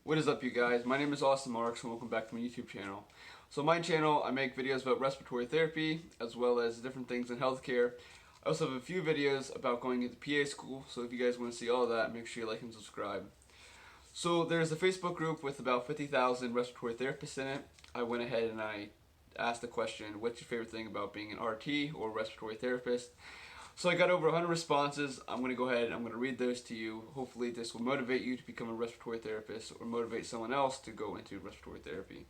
What is up, you guys? My name is Austin Marks and welcome back to my YouTube channel. So my channel, I make videos about respiratory therapy as well as different things in healthcare. I also have a few videos about going into PA school, so if you guys want to see all of that, make sure you like and subscribe. So there's a Facebook group with about 50,000 respiratory therapists in it. I went ahead and I asked the question, what's your favorite thing about being an RT or respiratory therapist? So I got over 100 responses. I'm going to go ahead and I'm going to read those to you. Hopefully this will motivate you to become a respiratory therapist or motivate someone else to go into respiratory therapy.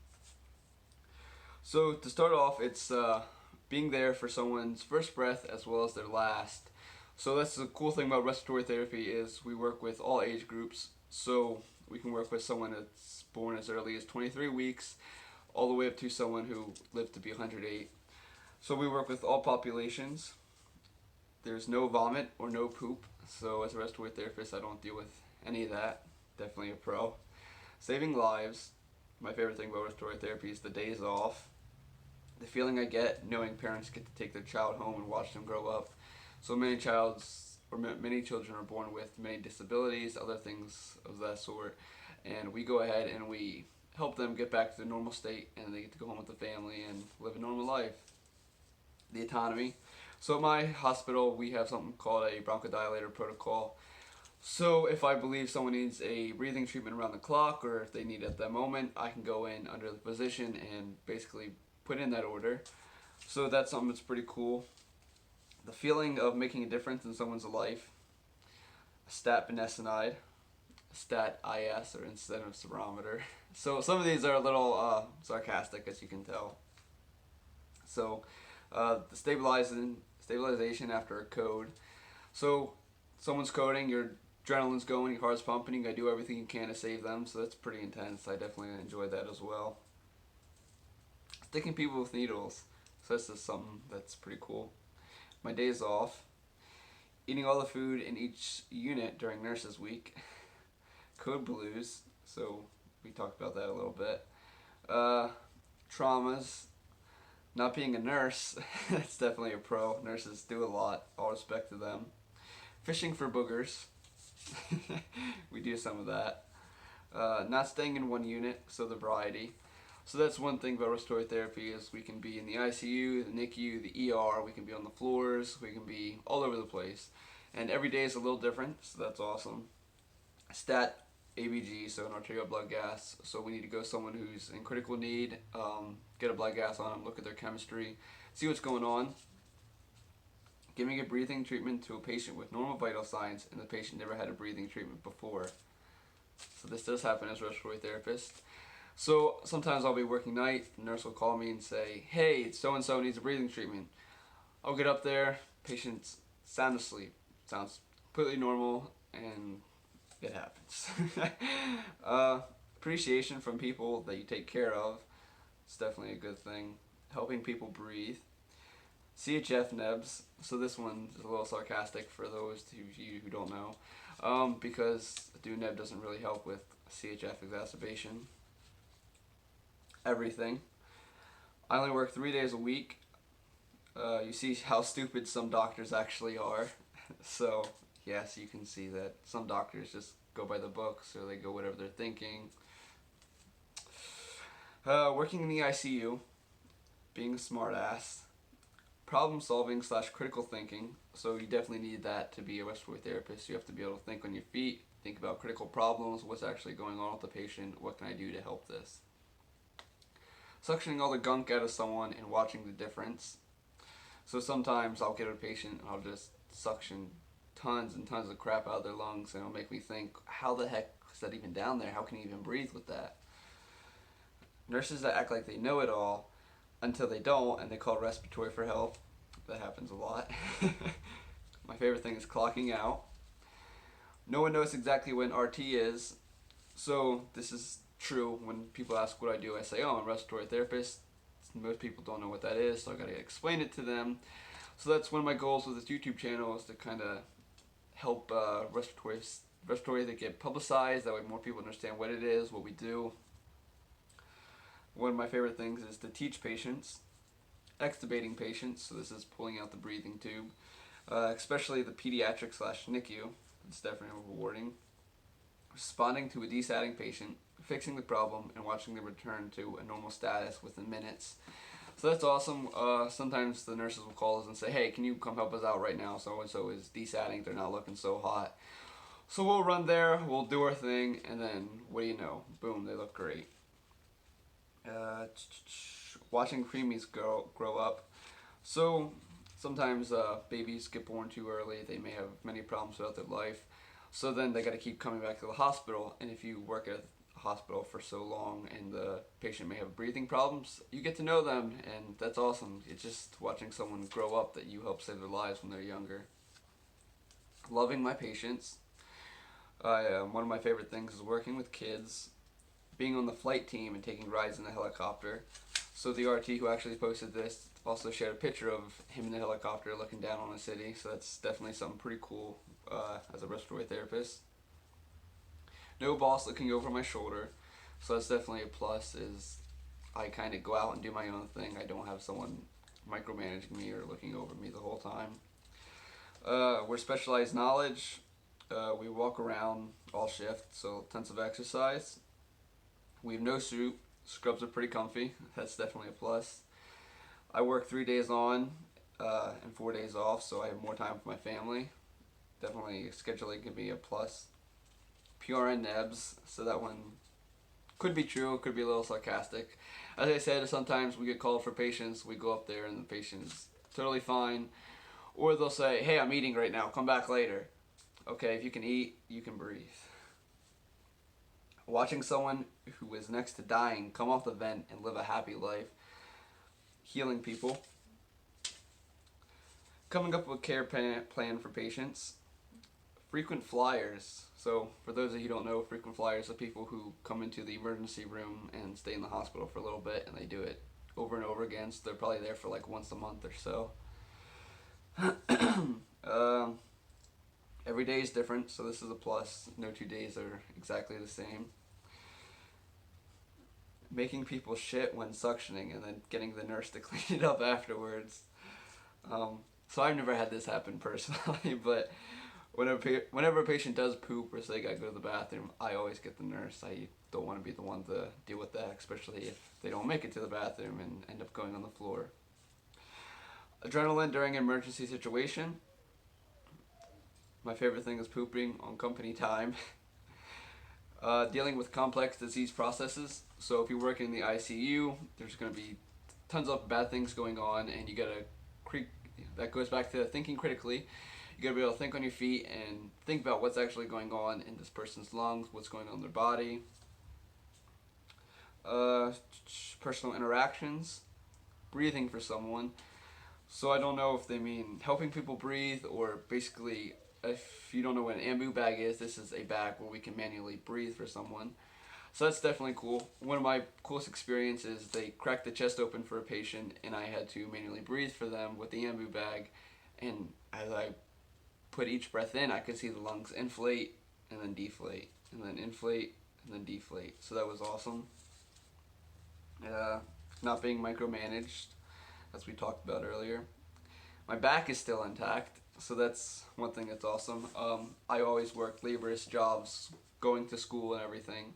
So to start off, it's being there for someone's first breath as well as their last. So that's the cool thing about respiratory therapy is we work with all age groups. So we can work with someone that's born as early as 23 weeks all the way up to someone who lived to be 108. So we work with all populations. There's no vomit or no poop, so as a respiratory therapist I don't deal with any of that. Definitely a pro. Saving lives. My favorite thing about respiratory therapy is the days off. The feeling I get knowing parents get to take their child home and watch them grow up. So many children are born with many disabilities, other things of that sort, and we go ahead and we help them get back to their normal state and they get to go home with the family and live a normal life. The autonomy. So at my hospital we have something called a bronchodilator protocol. So if I believe someone needs a breathing treatment around the clock or if they need it at that moment, I can go in under the physician and basically put in that order. So that's something that's pretty cool. The feeling of making a difference in someone's life. Stat benesinide, stat IS or instead of spirometer. So some of these are a little sarcastic, as you can tell. So the stabilization after a code. So someone's coding, your adrenaline's going, your heart's pumping, you gotta do everything you can to save them, so that's pretty intense. I definitely enjoy that as well. Sticking people with needles, so that's just something that's pretty cool. My days off. Eating all the food in each unit during nurses week. Code blues, so we talked about that a little bit. Traumas. Not being a nurse, that's definitely a pro. Nurses do a lot, all respect to them. Fishing for boogers, we do some of that. Not staying in one unit, so the variety. So that's one thing about respiratory therapy is we can be in the ICU, the NICU, the ER, we can be on the floors, we can be all over the place. And every day is a little different, so that's awesome. Stat ABG, so an arterial blood gas. So we need to go someone who's in critical need, get a blood gas on them, look at their chemistry, see what's going on. Giving a breathing treatment to a patient with normal vital signs and the patient never had a breathing treatment before. So this does happen as a respiratory therapist. So sometimes I'll be working night, the nurse will call me and say, hey, so-and-so needs a breathing treatment. I'll get up there, patient's sound asleep. Sounds completely normal, and it happens. Appreciation from people that you take care of. It's definitely a good thing. Helping people breathe. CHF nebs. So this one is a little sarcastic for those of you who don't know, because a DUNEB doesn't really help with CHF exacerbation. Everything. I only work 3 days a week. You see how stupid some doctors actually are. So yes, you can see that some doctors just go by the books or they go whatever they're thinking. Working in the ICU, being a smart ass. Problem solving / critical thinking. So you definitely need that to be a respiratory therapist. You have to be able to think on your feet, think about critical problems, what's actually going on with the patient, what can I do to help this. Suctioning all the gunk out of someone and watching the difference. So sometimes I'll get a patient and I'll just suction tons and tons of crap out of their lungs and it'll make me think, how the heck is that even down there? How can you even breathe with that? Nurses that act like they know it all until they don't and they call respiratory for help. That happens a lot. My favorite thing is clocking out. No one knows exactly what an RT is. So this is true. When people ask what I do, I say, oh, I'm a respiratory therapist. Most people don't know what that is, so I gotta explain it to them. So that's one of my goals with this YouTube channel is to kind of help respiratory that get publicized. That way more people understand what it is, what we do. One of my favorite things is to teach patients, extubating patients. So this is pulling out the breathing tube, especially the pediatric / NICU. It's definitely rewarding. Responding to a desatting patient, fixing the problem and watching them return to a normal status within minutes. So that's awesome. Sometimes the nurses will call us and say, hey, can you come help us out right now? So-and-so is desatting, they're not looking so hot. So we'll run there, we'll do our thing, and then, what do you know? Boom, they look great. Watching preemies grow up. So sometimes babies get born too early, they may have many problems throughout their life. So then they got to keep coming back to the hospital, and if you work at a hospital for so long and the patient may have breathing problems, you get to know them, and that's awesome. It's just watching someone grow up that you help save their lives when they're younger. Loving my patients. One of my favorite things is working with kids, being on the flight team and taking rides in the helicopter. So the RT who actually posted this also shared a picture of him in the helicopter looking down on a city, so that's definitely something pretty cool as a respiratory therapist. No boss looking over my shoulder, so that's definitely a plus, is I kind of go out and do my own thing. I don't have someone micromanaging me or looking over me the whole time. We're specialized knowledge. We walk around all shift, so tons of exercise. We have no suit. Scrubs are pretty comfy. That's definitely a plus. I work 3 days on and 4 days off, so I have more time for my family. Definitely scheduling can be a plus. PRN nebs, so that one could be true, could be a little sarcastic. As I said, sometimes we get called for patients, we go up there and the patient is totally fine. Or they'll say, hey, I'm eating right now, come back later. Okay, if you can eat, you can breathe. Watching someone who is next to dying come off the vent and live a happy life. Healing people. Coming up with a care plan for patients. Frequent flyers. So for those of you who don't know, frequent flyers are people who come into the emergency room and stay in the hospital for a little bit, and they do it over and over again, so they're probably there for like once a month or so. Every day is different, so this is a plus. No 2 days are exactly the same. Making people shit when suctioning and then getting the nurse to clean it up afterwards. So I've never had this happen personally, but whenever a patient does poop or say they gotta go to the bathroom, I always get the nurse. I don't want to be the one to deal with that, especially if they don't make it to the bathroom and end up going on the floor. Adrenaline during an emergency situation. My favorite thing is pooping on company time. Dealing with complex disease processes. So if you're working in the ICU, there's going to be tons of bad things going on, and you gotta that goes back to thinking critically. You gotta be able to think on your feet and think about what's actually going on in this person's lungs, what's going on in their body. Personal interactions, breathing for someone. So I don't know if they mean helping people breathe, or basically, if you don't know what an ambu bag is, this is a bag where we can manually breathe for someone. So that's definitely cool. One of my coolest experiences, they cracked the chest open for a patient, and I had to manually breathe for them with the ambu bag. And as I put each breath in, I could see the lungs inflate and then deflate, and then inflate and then deflate. So that was awesome. Not being micromanaged, as we talked about earlier. My back is still intact, so that's one thing that's awesome. I always worked laborious jobs, going to school and everything.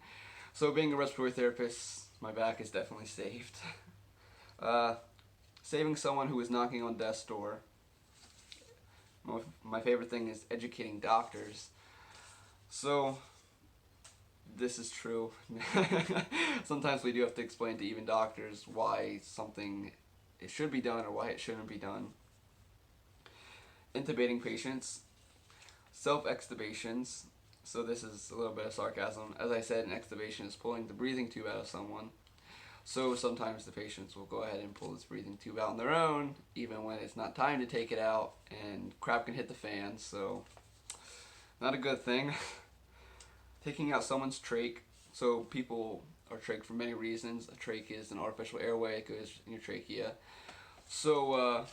So being a respiratory therapist, my back is definitely saved. Saving someone who is knocking on death's door. My favorite thing is educating doctors. So this is true. Sometimes we do have to explain to even doctors why something it should be done or why it shouldn't be done. Intubating patients. Self-extubations. So this is a little bit of sarcasm. As I said, an extubation is pulling the breathing tube out of someone. So sometimes the patients will go ahead and pull this breathing tube out on their own, even when it's not time to take it out, and crap can hit the fan, so not a good thing. Taking out someone's trach. So people are trach for many reasons. A trach is an artificial airway, it goes in your trachea. So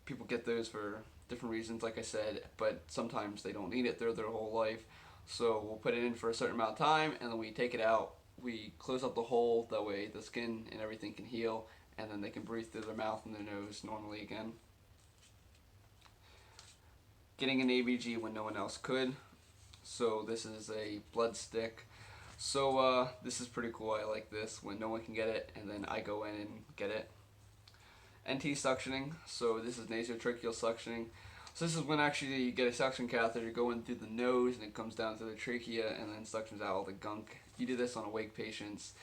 people get those for different reasons, like I said, but sometimes they don't need it through their whole life. So we'll put it in for a certain amount of time, and then we take it out. We close up the hole, that way the skin and everything can heal, and then they can breathe through their mouth and their nose normally again. Getting an ABG when no one else could. So this is a blood stick. So this is pretty cool. I like this when no one can get it and then I go in and get it. NT suctioning. So this is nasotracheal suctioning. So this is when actually you get a suction catheter, go in through the nose and it comes down to the trachea and then suctions out all the gunk. You do this on awake patients.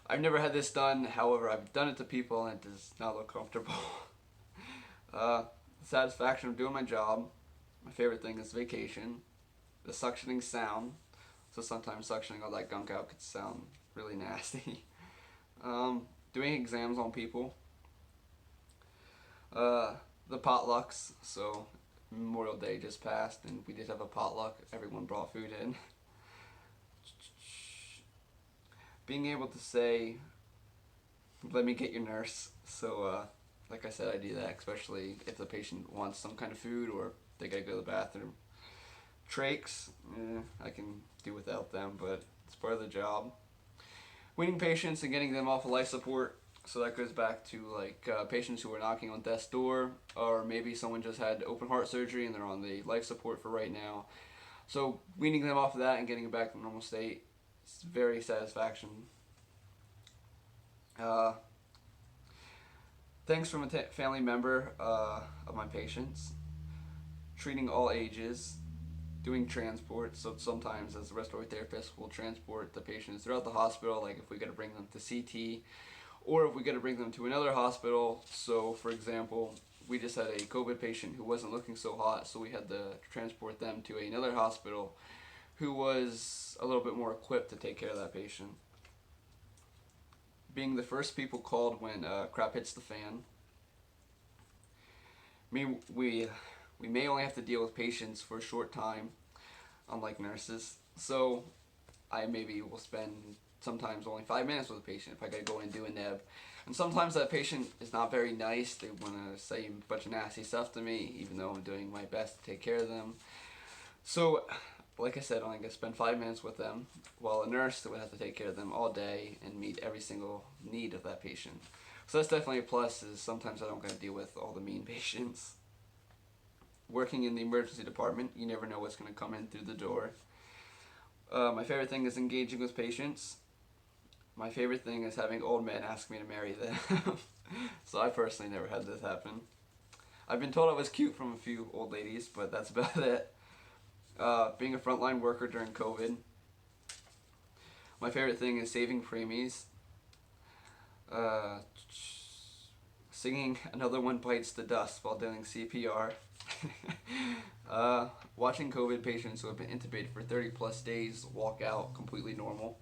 I've never had this done, however I've done it to people and it does not look comfortable. The satisfaction of doing my job. My favorite thing is vacation. The suctioning sound. So sometimes suctioning all that gunk out could sound really nasty. Doing exams on people. The potlucks. So Memorial Day just passed and we did have a potluck. Everyone brought food in. Being able to say, let me get your nurse. So like I said, I do that, especially if the patient wants some kind of food or they gotta go to the bathroom. Trachs, I can do without them, but it's part of the job. Weaning patients and getting them off of life support. So that goes back to like patients who are knocking on death's door, or maybe someone just had open heart surgery and they're on the life support for right now. So weaning them off of that and getting them back to normal state, it's very satisfaction. Thanks from a family member of my patients. Treating all ages. Doing transport, so sometimes as a respiratory therapist we'll transport the patients throughout the hospital, like if we got to bring them to CT or if we got to bring them to another hospital. So for example, we just had a COVID patient who wasn't looking so hot, so we had to transport them to another hospital who was a little bit more equipped to take care of that patient. Being the first people called when crap hits the fan. We may only have to deal with patients for a short time, unlike nurses. So I maybe will spend sometimes only 5 minutes with a patient if I gotta go in and do a neb. And sometimes that patient is not very nice. They want to say a bunch of nasty stuff to me, even though I'm doing my best to take care of them. So, like I said, I'm gonna spend 5 minutes with them, while a nurse would have to take care of them all day and meet every single need of that patient. So that's definitely a plus, is sometimes I don't gotta deal with all the mean patients. Working in the emergency department, you never know what's going to come in through the door. My favorite thing is engaging with patients. My favorite thing is having old men ask me to marry them. So I personally never had this happen. I've been told I was cute from a few old ladies, but that's about it. Being a frontline worker during COVID. My favorite thing is saving preemies. Singing Another One Bites the Dust while doing CPR. Watching COVID patients who have been intubated for 30 plus days walk out completely normal.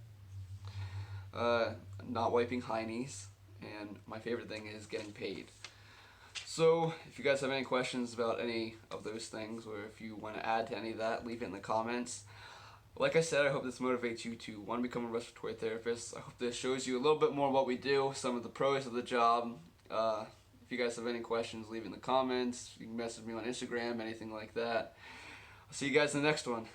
Not wiping high knees. And my favorite thing is getting paid. So if you guys have any questions about any of those things, or if you want to add to any of that, leave it in the comments. Like I said, I hope this motivates you to want to become a respiratory therapist. I hope this shows you a little bit more what we do, some of the pros of the job. If you guys have any questions, leave it in the comments. You can message me on Instagram, anything like that. I'll see you guys in the next one.